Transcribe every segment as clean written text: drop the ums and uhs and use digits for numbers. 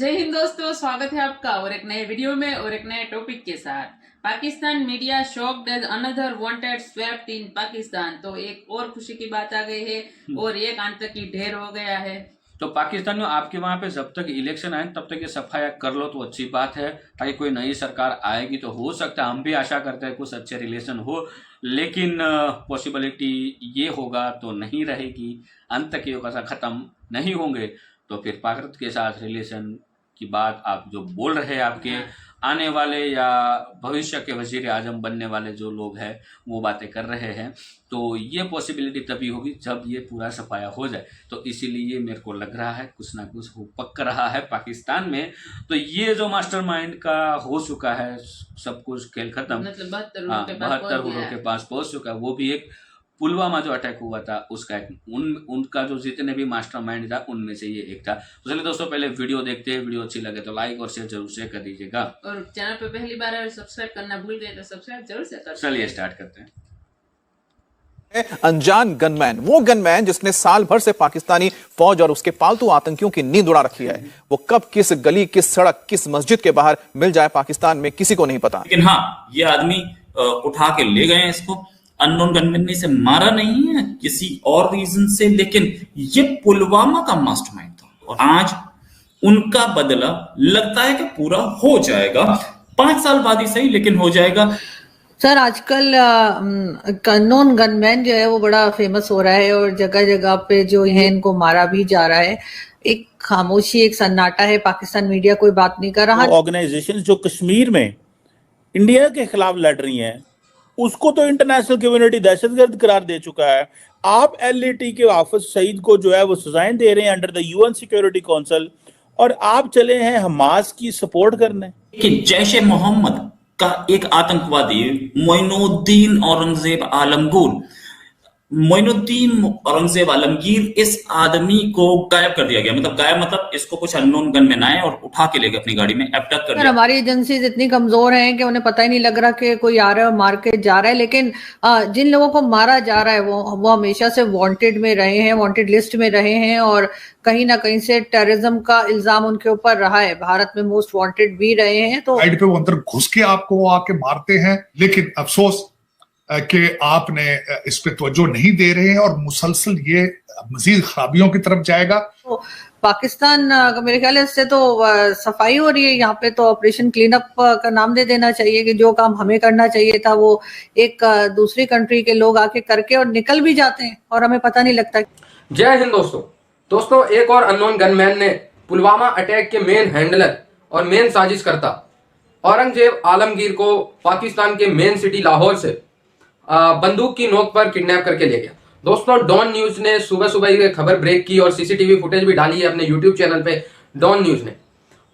जय हिंद दोस्तों, स्वागत है आपका और एक नए वीडियो में और एक नए टॉपिक के साथ। Pakistan media shocked as another wanted swept in Pakistan. तो एक और खुशी की बात आ गई है और एक आतंकी ढेर हो गया है। तो पाकिस्तान में आपके वहाँ पे जब तक इलेक्शन आए तब तक ये सफाया कर लो तो अच्छी बात है, ताकि कोई नई सरकार आएगी तो हो सकता है, हम भी आशा करते हैं कुछ अच्छे रिलेशन हो, लेकिन पॉसिबिलिटी ये होगा तो नहीं रहेगी। अंत तक ये कैसा ख़त्म नहीं होंगे तो फिर भारत के साथ रिलेशन की बात आप जो बोल रहे हैं, आपके आने वाले या भविष्य के वजीर आजम बनने वाले जो लोग हैं वो बातें कर रहे हैं, तो ये पॉसिबिलिटी तभी होगी जब ये पूरा सफाया हो जाए। तो इसीलिए मेरे को लग रहा है कुछ ना कुछ हो पक रहा है पाकिस्तान में। तो ये जो मास्टरमाइंड का हो चुका है, सब कुछ खेल खत्म, मतलब 72 लोगों के पास पहुंच चुका है। वो भी एक पुलवामा जो अटैक हुआ था उसका एक उनका जो जितने भी मास्टरमाइंड था उनमें से ये एक था। तो चलिए दोस्तों, पहले वीडियो देखते हैं। वीडियो अच्छी लगे तो लाइक और शेयर जरूर से कर दीजिएगा, और चैनल पे पहली बार है सब्सक्राइब करना भूल गए तो सब्सक्राइब जरूर से कर। चलिए स्टार्ट करते हैं। अनजान गनमैन, वो गनमैन जिसने साल भर से पाकिस्तानी फौज और उसके पालतू आतंकियों की नींद उड़ा रखी है, वो कब किस गली, किस सड़क, किस मस्जिद के बाहर मिल जाए पाकिस्तान में किसी को नहीं पता। लेकिन हाँ, ये आदमी उठा के ले गए हैं इसको। अननोन गनमैन ने इसे मारा नहीं है किसी और रीजन से, लेकिन ये पुलवामा का मास्टरमाइंड था और आज उनका बदला लगता है कि पूरा हो जाएगा। 5 साल बाद ही सही, लेकिन हो जाएगा। सर, आजकल अननोन गनमैन जो है वो बड़ा फेमस हो रहा है और जगह जगह पे जो है इनको मारा भी जा रहा है। एक खामोशी, एक सन्नाटा है, पाकिस्तान मीडिया कोई बात नहीं कर रहा। ऑर्गेनाइजेशन जो कश्मीर में इंडिया के खिलाफ लड़ रही हैं, उसको तो इंटरनेशनल कम्युनिटी दहशतगर्द करार दे चुका है। आप एलएटी के हाफिज सईद को जो है वो सजाएं दे रहे हैं under the UN security council, और आप चले हैं हमास की सपोर्ट करने। कि जैश ए मोहम्मद का एक आतंकवादी मोइनुद्दीन औरंगजेब आलमगीर, इस आदमी को गायब कर दिया गया। मतलब गायब मतलब इसको कुछ अननोन गनमैन आए और उठा के ले गए अपनी गाड़ी में, एब्डक्ट कर दिया। हमारी एजेंसीज इतनी कमजोर हैं कि उन्हें पता ही नहीं लग रहा कि कोई आ रहा है और मार के जा रहा है। लेकिन जिन लोगों को मारा जा रहा है वो हमेशा से वांटेड में रहे हैं, वांटेड लिस्ट में रहे हैं, और कहीं ना कहीं से टेररिज्म का इल्जाम उनके ऊपर रहा है। भारत में मोस्ट वांटेड भी रहे हैं। तो साइड पे वो अंदर घुस के आपको आके मारते हैं, लेकिन अफसोस कि आपने इस पे तवज्जो नहीं दे रहे हैं और मुसलसल ये मजीद खराबियों की तरफ जाएगा। तो पाकिस्तान मेरे ख्याल से तो सफाई हो रही है यहाँ पे, तो ऑपरेशन क्लीन अप का नाम दे देना चाहिए कि जो काम हमें करना चाहिए था वो एक दूसरी कंट्री के लोग आके करके और निकल भी जाते हैं और हमें पता नहीं लगता। जय हिंद दोस्तों, एक और अननोन गनमैन ने पुलवामा अटैक के मेन हैंडलर और मेन साजिशकर्ता औरंगजेब आलमगीर को पाकिस्तान के मेन सिटी लाहौर से बंदूक की नोक पर किडनैप करके ले गया। दोस्तों, डॉन न्यूज ने सुबह सुबह ये खबर ब्रेक की और सीसीटीवी फुटेज भी डाली है अपने यूट्यूब चैनल पे डॉन न्यूज ने।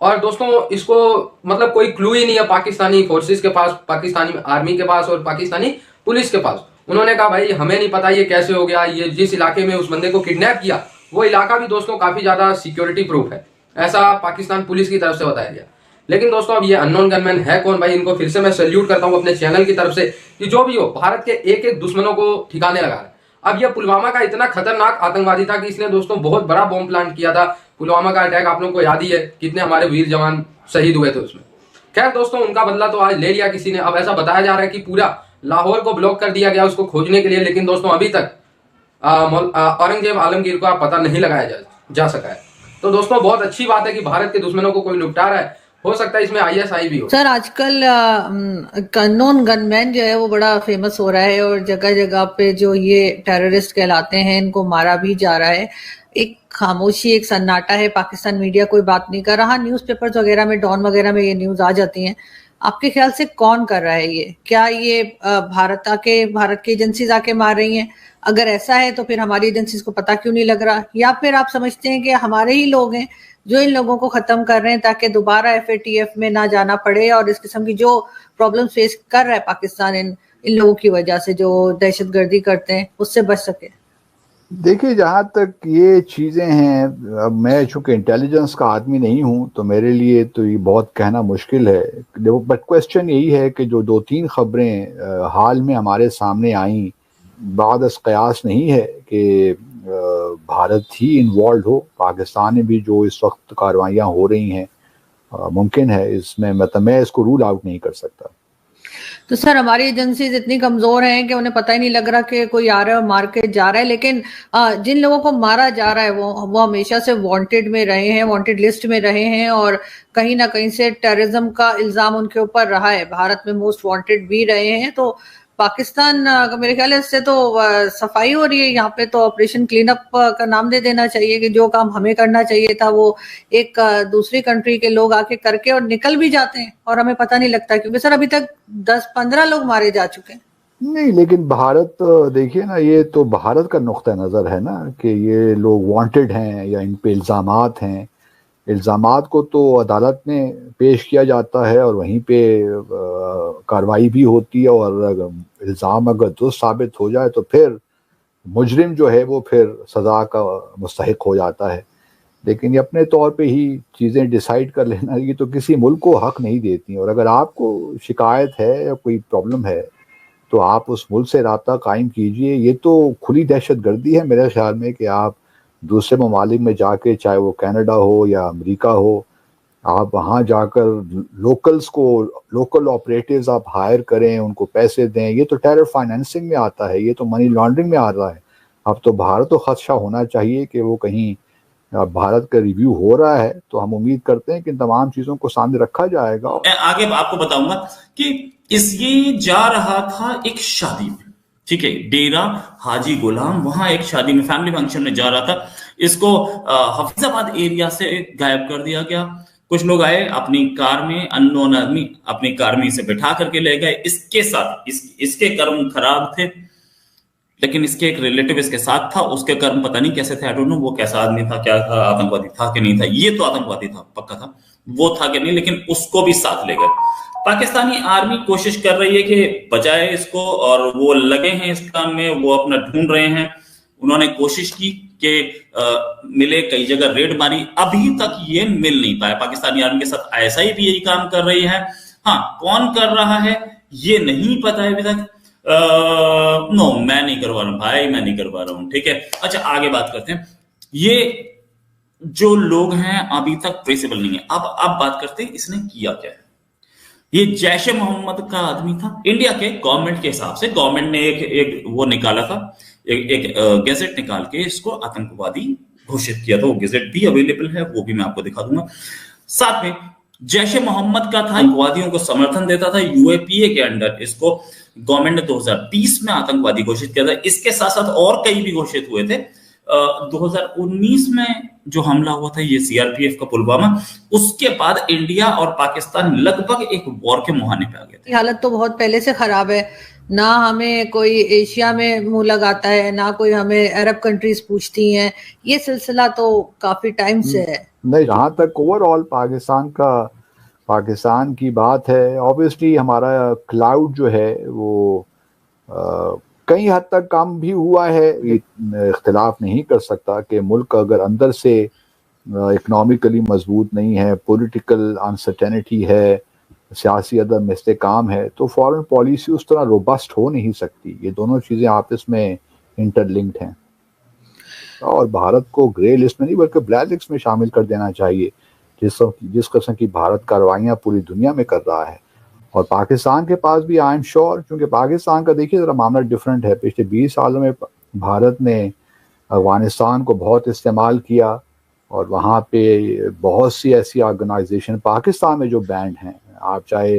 और दोस्तों, इसको मतलब कोई क्लू ही नहीं है पाकिस्तानी फोर्सेस के पास, पाकिस्तानी आर्मी के पास और पाकिस्तानी पुलिस के पास। उन्होंने कहा भाई हमें नहीं पता ये कैसे हो गया, ये जिस इलाके में उस बंदे को किडनैप किया वो इलाका भी दोस्तों काफी ज्यादा सिक्योरिटी प्रूफ है, ऐसा पाकिस्तान पुलिस की तरफ से बताया गया। लेकिन दोस्तों, अब ये अननोन गनमैन है कौन भाई, इनको फिर से मैं सैल्यूट करता हूं अपने चैनल की तरफ से कि जो भी हो भारत के एक एक दुश्मनों को ठिकाने लगा रहा है। अब ये पुलवामा का इतना खतरनाक आतंकवादी था कि इसने दोस्तों बहुत बड़ा बॉम्ब प्लांट किया था। पुलवामा का अटैक आप लोगों को याद ही है, कितने हमारे वीर जवान शहीद हुए थे उसमें। खैर दोस्तों, उनका बदला तो आज ले लिया किसी ने। अब ऐसा बताया जा रहा है कि पूरा लाहौर को ब्लॉक कर दिया गया उसको खोजने के लिए, लेकिन दोस्तों अभी तक औरंगजेब आलमगीर को आप पता नहीं लगाया जा सका है। तो दोस्तों, बहुत अच्छी बात है कि भारत के दुश्मनों को कोई निपटा रहा है। हो सकता है इसमें आईएसआई भी हो। सर, आजकल अननोन गनमैन जो है वो बड़ा फेमस हो रहा है और जगह जगह पे जो ये टेररिस्ट कहलाते हैं इनको मारा भी जा रहा है। एक खामोशी, एक सन्नाटा है, पाकिस्तान मीडिया कोई बात नहीं कर रहा। न्यूज़पेपर्स वगैरह में, डॉन वगैरह में ये न्यूज आ जाती हैं। आपके ख्याल से कौन कर रहा है ये? क्या ये भारत की एजेंसीज आके मार रही हैं? अगर ऐसा है तो फिर हमारी एजेंसीज को पता क्यों नहीं लग रहा? या फिर आप समझते हैं कि हमारे ही लोग हैं जो इन लोगों को खत्म कर रहे हैं ताकि दोबारा एफएटीएफ में ना जाना पड़े और इस किस्म की जो प्रॉब्लम फेस कर रहा है पाकिस्तान इन लोगों की वजह से जो दहशतगर्दी करते हैं उससे बच सके? देखिए, जहाँ तक ये चीज़ें हैं, अब मैं चूँकि इंटेलिजेंस का आदमी नहीं हूँ तो मेरे लिए तो ये बहुत कहना मुश्किल है। बट क्वेश्चन यही है कि जो 2-3 खबरें हाल में हमारे सामने आई, बाद कयास नहीं है कि भारत ही इन्वॉल्व हो। पाकिस्तान में भी जो इस वक्त कार्रवाइयाँ हो रही हैं मुमकिन है इसमें, मतलब मैं इसको रूल आउट नहीं कर सकता। तो सर हमारी एजेंसीज इतनी कमजोर हैं कि उन्हें पता ही नहीं लग रहा कि कोई आ रहा है और मार के जा रहा है, लेकिन जिन लोगों को मारा जा रहा है वो हमेशा से वांटेड में रहे हैं, वांटेड लिस्ट में रहे हैं, और कहीं ना कहीं से टेररिज्म का इल्जाम उनके ऊपर रहा है। भारत में मोस्ट वांटेड भी रहे हैं। तो पाकिस्तान मेरे ख्याल है इससे तो सफाई हो रही है यहाँ पे। तो ऑपरेशन क्लीन अप का नाम दे देना चाहिए कि जो काम हमें करना चाहिए था वो एक दूसरी कंट्री के लोग आके करके और निकल भी जाते हैं और हमें पता नहीं लगता, क्योंकि सर अभी तक 10-15 लोग मारे जा चुके हैं। नहीं, लेकिन भारत देखिए ना, ये तो भारत का नुक्ता नज़र है ना कि ये लोग वांटेड हैं या इन पे इल्ज़ामात हैं। इल्ज़ामात को तो अदालत में पेश किया जाता है और वहीं पे कार्रवाई भी होती है, और इल्ज़ाम अगर दुरुस्त साबित हो जाए तो फिर मुजरिम जो है वो फिर सज़ा का मुस्तहिक हो जाता है। लेकिन ये अपने तौर पे ही चीज़ें डिसाइड कर लेना, ये तो किसी मुल्क को हक नहीं देती। और अगर आपको शिकायत है या कोई प्रॉब्लम है तो आप उस मुल्क से राब्ता कायम कीजिए। ये तो खुली दहशत गर्दी है मेरे ख्याल में कि आप दूसरे ममालिक में जाके, चाहे वो कनाडा हो या अमेरिका हो, आप वहाँ जाकर लोकल ऑपरेटिव्स आप हायर करें, उनको पैसे दें। ये तो टेरर फाइनेंसिंग में आता है, ये तो मनी लॉन्ड्रिंग में आ रहा है। अब तो भारत को खदशा होना चाहिए कि वो कहीं भारत का रिव्यू हो रहा है, तो हम उम्मीद करते हैं कि इन तमाम चीज़ों को सामने रखा जाएगा। आगे आपको बताऊंगा कि ये जा रहा था एक शादी में, ठीक है, डेरा हाजी गुलाम, वहां एक शादी में फैमिली फंक्शन में जा रहा था। इसको हफीजाबाद एरिया से गायब कर दिया गया। कुछ लोग आए अपनी कार में, अननोन आदमी अपनी कार में इसे बैठा करके ले गए। इसके साथ इसके कर्म खराब थे, लेकिन इसके एक रिलेटिव इसके साथ था, उसके कर्म पता नहीं कैसे थे, आई डोंट नो वो कैसा आदमी था, क्या था, आतंकवादी था कि नहीं था। ये तो आतंकवादी था, पक्का था, वो था कि नहीं, लेकिन उसको भी साथ ले गए। पाकिस्तानी आर्मी कोशिश कर रही है कि बचाए इसको, और वो लगे हैं इस काम में, वो अपना ढूंढ रहे हैं। उन्होंने कोशिश की कि मिले, कई जगह रेड मारी, अभी तक ये मिल नहीं पाया। पाकिस्तानी आर्मी के साथ ISI भी यही काम कर रही है। हाँ, कौन कर रहा है ये नहीं पता है अभी तक। नो, मैं नहीं करवा रहा हूं भाई, मैं नहीं करवा रहा हूं, ठीक है। अच्छा, आगे बात करते हैं। ये जो लोग हैं अभी तक ट्रेसेबल नहीं है। अब बात करते हैं इसने किया क्या है। ये जैश ए मोहम्मद का आदमी था। इंडिया के गवर्नमेंट के हिसाब से, गवर्नमेंट ने एक वो निकाला था, एक गैजेट निकाल के इसको आतंकवादी घोषित किया था। वो गैजेट भी अवेलेबल है, वो भी मैं आपको दिखा दूंगा। साथ में जैश ए मोहम्मद का था, आतंकवादियों को समर्थन देता था। UAPA के अंडर इसको गवर्नमेंट ने 2020 में आतंकवादी घोषित किया था। इसके साथ साथ और कई भी घोषित हुए थे। 2019 में जो हमला हुआ था ये CRPF का पुलवामा, उसके बाद इंडिया और पाकिस्तान लगभग एक वॉर के मुहाने पे आ गए थे। हालत तो बहुत पहले से खराब है, ना हमें कोई एशिया में मुंह लगाता है, ना कोई हमें अरब कंट्रीज पूछती हैं। ये सिलसिला तो काफी टाइम से है। नहीं, जहाँ तक ओवरऑल पाकिस्तान की बात है, ऑब्वियसली हमारा क्लाउड जो है वो कई हद तक कम भी हुआ है। इख्तिलाफ नहीं कर सकता कि मुल्क अगर अंदर से इकनॉमिकली मजबूत नहीं है, पॉलिटिकल अनसर्टेनिटी है, सियासी अदम इस्तेकाम है, तो फॉरेन पॉलिसी उस तरह रोबस्ट हो नहीं सकती। ये दोनों चीज़ें आपस में इंटरलिंक्ड हैं, और भारत को ग्रे लिस्ट में नहीं बल्कि ब्लैक लिस्ट में शामिल कर देना चाहिए, जिस किस्म की भारत कार्रवाइयाँ पूरी दुनिया में कर रहा है। और पाकिस्तान के पास भी आई एम श्योर, क्योंकि पाकिस्तान का देखिए ज़रा मामला डिफरेंट है। पिछले 20 सालों में भारत ने अफगानिस्तान को बहुत इस्तेमाल किया, और वहाँ पे बहुत सी ऐसी ऑर्गेनाइजेशन पाकिस्तान में जो बैंड हैं, आप चाहे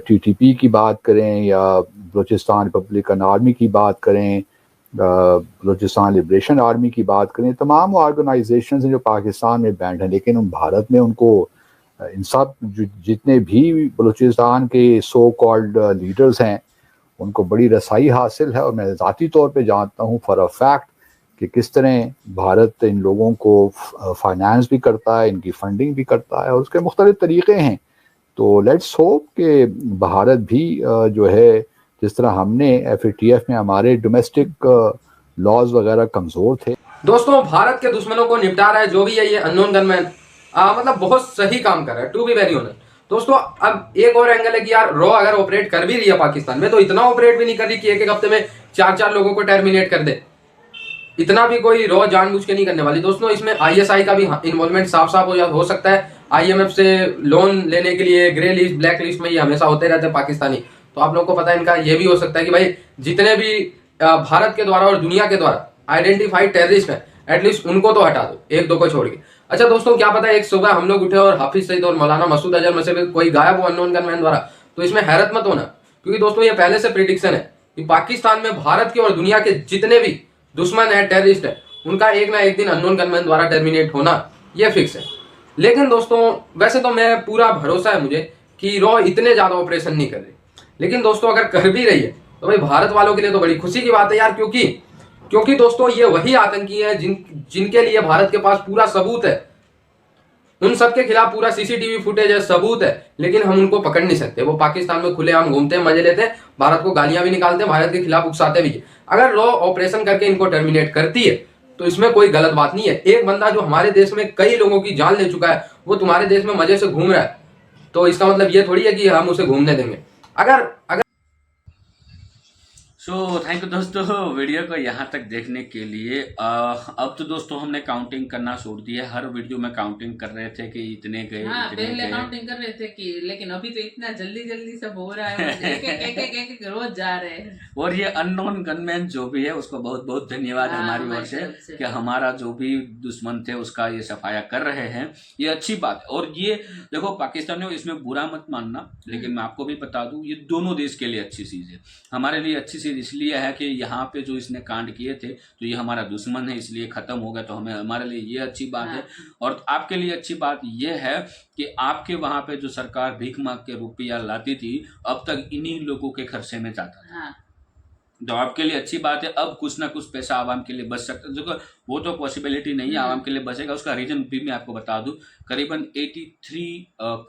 TTP की बात करें या बलूचिस्तान रिपब्लिकन आर्मी की बात करें, बलूचिस्तान लिबरेशन आर्मी की बात करें, तमाम ऑर्गेनाइजेशन हैं जो पाकिस्तान में बैंड हैं। लेकिन भारत में उनको इन सब जितने भी बलूचिस्तान के सो कॉल्ड लीडर्स हैं उनको बड़ी रसाई हासिल है। और मैं ज़ाती तौर पे जानता हूँ फॉर अ फैक्ट कि किस तरह भारत इन लोगों को फाइनेंस भी करता है, इनकी फंडिंग भी करता है, और उसके मुख्तलिफ तरीक़े हैं। तो लेट्स होप कि भारत भी जो है, जिस तरह हमने FATF में हमारे डोमेस्टिक लॉज वगैरह कमज़ोर थे। दोस्तों, भारत के दुश्मनों को निपटा रहा है जो भी है ये अननोन गनमैन, मतलब बहुत सही काम कर रहा है, टू बी वेरी ऑनेस्ट। दोस्तों, अब एक और एंगल है कि यार रॉ अगर ऑपरेट कर भी रही है पाकिस्तान में, तो इतना ऑपरेट भी नहीं कर रही कि एक हफ्ते में 4 लोगों को टर्मिनेट कर दे। इतना भी कोई रॉ जानबूझ के नहीं करने वाली। दोस्तों, इसमें ISI का भी इन्वॉल्वमेंट साफ साफ हो सकता है। IMF से लोन लेने के लिए ग्रे लिस्ट, ब्लैक लिस्ट में ये हमेशा होते रहते हैं पाकिस्तानी। तो आप लोगों को पता है इनका ये भी हो सकता है कि भाई जितने भी भारत के द्वारा और दुनिया के द्वारा आइडेंटिफाइड टेररिस्ट है, एटलीस्ट उनको तो हटा दो, एक दो को छोड़ के। अच्छा दोस्तों, क्या पता है एक सुबह हम लोग उठे और हाफिज सईद और मौलाना मसूद अजहर में से भी कोई गायब हो अननोन गनमैन द्वारा, तो इसमें हैरत मत होना, क्योंकि दोस्तों ये पहले से प्रिडिक्शन है कि पाकिस्तान में भारत के और दुनिया के जितने भी दुश्मन है, टेररिस्ट है, उनका एक ना एक दिन अननोन गनमैन द्वारा टर्मिनेट होना ये फिक्स है। लेकिन दोस्तों वैसे तो मैं पूरा भरोसा है मुझे कि रॉ इतने ज्यादा ऑपरेशन नहीं कर रही, लेकिन दोस्तों अगर कर भी रही है तो भाई भारत वालों के लिए तो बड़ी खुशी की बात है यार, क्योंकि दोस्तों ये वही आतंकी है जिनके लिए भारत के पास पूरा सबूत है, उन सबके खिलाफ पूरा CCTV फुटेज है, सबूत है, लेकिन हम उनको पकड़ नहीं सकते। वो पाकिस्तान में खुलेआम घूमते हैं, मजे लेते हैं, भारत को गालियां भी निकालते हैं, भारत के खिलाफ उकसाते भी है। अगर रॉ ऑपरेशन करके इनको टर्मिनेट करती है तो इसमें कोई गलत बात नहीं है। एक बंदा जो हमारे देश में कई लोगों की जान ले चुका है, वो तुम्हारे देश में मजे से घूम रहा है, तो इसका मतलब ये थोड़ी है कि हम उसे घूमने देंगे। अगर सो थैंक यू दोस्तों वीडियो को यहाँ तक देखने के लिए। अब तो दोस्तों हमने काउंटिंग करना छोड़ दिया, हर वीडियो में काउंटिंग कर रहे थे कि इतने गए, हाँ, इतने पहले गए। काउंटिंग कर रहे थे कि, लेकिन अभी तो इतना जल्दी जल्दी सब हो रहा है, एक रोज जा रहे हैं। और ये अननोन गनमैन जो भी है उसको बहुत बहुत धन्यवाद हाँ, हमारी ओर हमारी से तरफ से। कि हमारा जो भी दुश्मन थे उसका ये सफाया कर रहे हैं, ये अच्छी बात है। और ये देखो पाकिस्तानियों, इसमें बुरा मत मानना, लेकिन मैं आपको भी बता दूं ये दोनों देश के लिए अच्छी चीज है। हमारे लिए अच्छी चीज इसलिए है कि यहाँ पे जो इसने कांड किए थे तो ये हमारा दुश्मन है, इसलिए खत्म हो गया, तो हमारे लिए ये अच्छी बात है। और आपके लिए अच्छी बात ये है कि आपके वहां पे जो सरकार भीख मांग के रुपया लाती थी, अब तक इन्हीं लोगों के खर्चे में जाता था। तो आपके लिए अच्छी बात है, अब कुछ ना कुछ पैसा आवाम के लिए बच सकता है। देखो वो तो पॉसिबिलिटी नहीं है आवाम के लिए बचेगा, उसका रीजन भी मैं आपको बता दूं, करीबन 83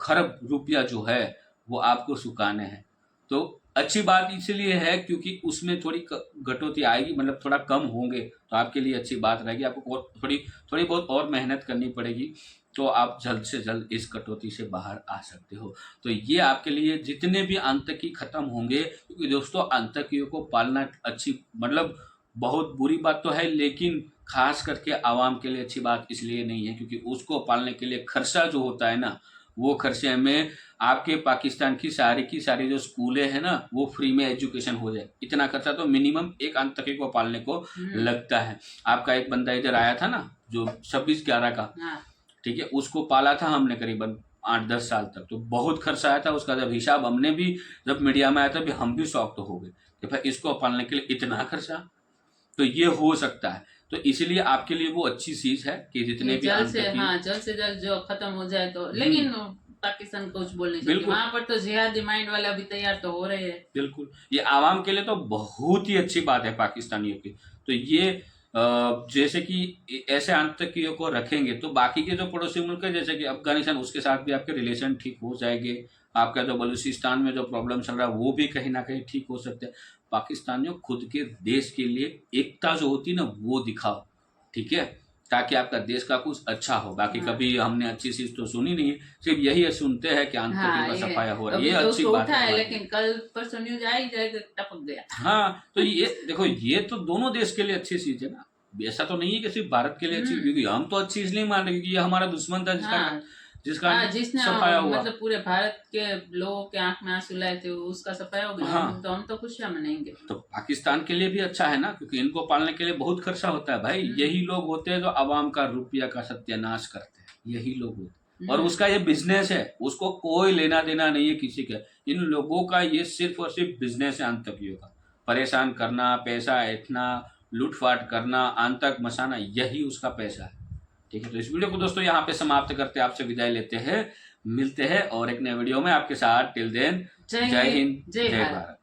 खरब रुपया जो है वो आपको चुकाने हैं। तो अच्छी बात इसलिए है क्योंकि उसमें थोड़ी कटौती आएगी, मतलब थोड़ा कम होंगे, तो आपके लिए अच्छी बात रहेगी। आपको थोड़ी बहुत और मेहनत करनी पड़ेगी, तो आप जल्द से जल्द इस कटौती से बाहर आ सकते हो। तो ये आपके लिए जितने भी आतंकी खत्म होंगे, क्योंकि दोस्तों आतंकियों को पालना अच्छी, मतलब बहुत बुरी बात तो है, लेकिन खास करके आवाम के लिए अच्छी बात इसलिए नहीं है क्योंकि उसको पालने के लिए खर्चा जो होता है ना, वो खर्चे में आपके पाकिस्तान की सारी जो स्कूलें हैं ना, वो फ्री में एजुकेशन हो जाए, इतना खर्चा तो मिनिमम एक आतंकी को पालने को लगता है। आपका एक बंदा इधर आया था ना जो 26/11 का, ठीक है, उसको पाला था हमने करीबन 8-10 साल तक, तो बहुत खर्चा आया था उसका। जब हिसाब हमने भी, जब मीडिया में आया था, हम भी शॉक तो हो गए कि भाई इसको पालने के लिए इतना खर्चा, तो ये हो सकता है। तो इसीलिए आपके लिए वो अच्छी चीज है कि जितने भी जल्द से जल्द जो खत्म हो जाए तो, लेकिन पाकिस्तान को कुछ बोलने चाहिए, वहाँ पर तो जिहादी माइंड वाले अभी तैयार तो हो रहे हैं। बिल्कुल, ये आवाम के लिए तो बहुत ही अच्छी बात है पाकिस्तानियों की। तो ये जैसे कि ऐसे आतंकियों को रखेंगे तो बाकी के जो पड़ोसी मुल्क है जैसे कि अफगानिस्तान, उसके साथ भी आपके रिलेशन ठीक हो जाएंगे। आपका जो बलूचिस्तान में जो प्रॉब्लम चल रहा है वो भी कहीं ना कहीं ठीक हो सकते हैं। पाकिस्तानियों खुद के देश के लिए एकता जो होती है ना वो दिखाओ, ठीक है, ताकि आपका देश का कुछ अच्छा हो। बाकी कभी हमने अच्छी चीज तो सुनी नहीं है, सिर्फ यही सुनते हैं कि आतंकियों का सफाया हो रहा है, ये अच्छी बात है। लेकिन कल परसों न्यूज आई जाएगा, टपक गया। हाँ, तो ये देखो ये तो दोनों देश के लिए अच्छी चीज है ना, ऐसा तो नहीं है कि सिर्फ भारत के लिए अच्छी, क्योंकि हम तो अच्छी इसलिए मान रहे क्योंकि ये हमारा दुश्मन था जिसने सफाया हुआ, मतलब पूरे भारत के लोगों के आंख में आंसू लाए थे, उसका सफाया हो गया। हाँ। तो हम तो खुशियां मनाएंगे। तो पाकिस्तान के लिए भी अच्छा है ना, क्योंकि इनको पालने के लिए बहुत खर्चा होता है भाई। यही लोग होते हैं जो आवाम का रुपया का सत्यानाश करते हैं, यही लोग होते हैं। और उसका ये बिजनेस है, उसको कोई लेना देना नहीं है किसी का। इन लोगों का ये सिर्फ और सिर्फ बिजनेस है आतंकियों का, परेशान करना, पैसा ऐंठना, लूटपाट करना, आतंक मचाना, यही उसका पैसा है। ठीक है, तो इस वीडियो को दोस्तों यहाँ पे समाप्त करते, आपसे विदाई लेते हैं, मिलते हैं और एक नए वीडियो में आपके साथ। टिल देन, जय हिंद, जय भारत।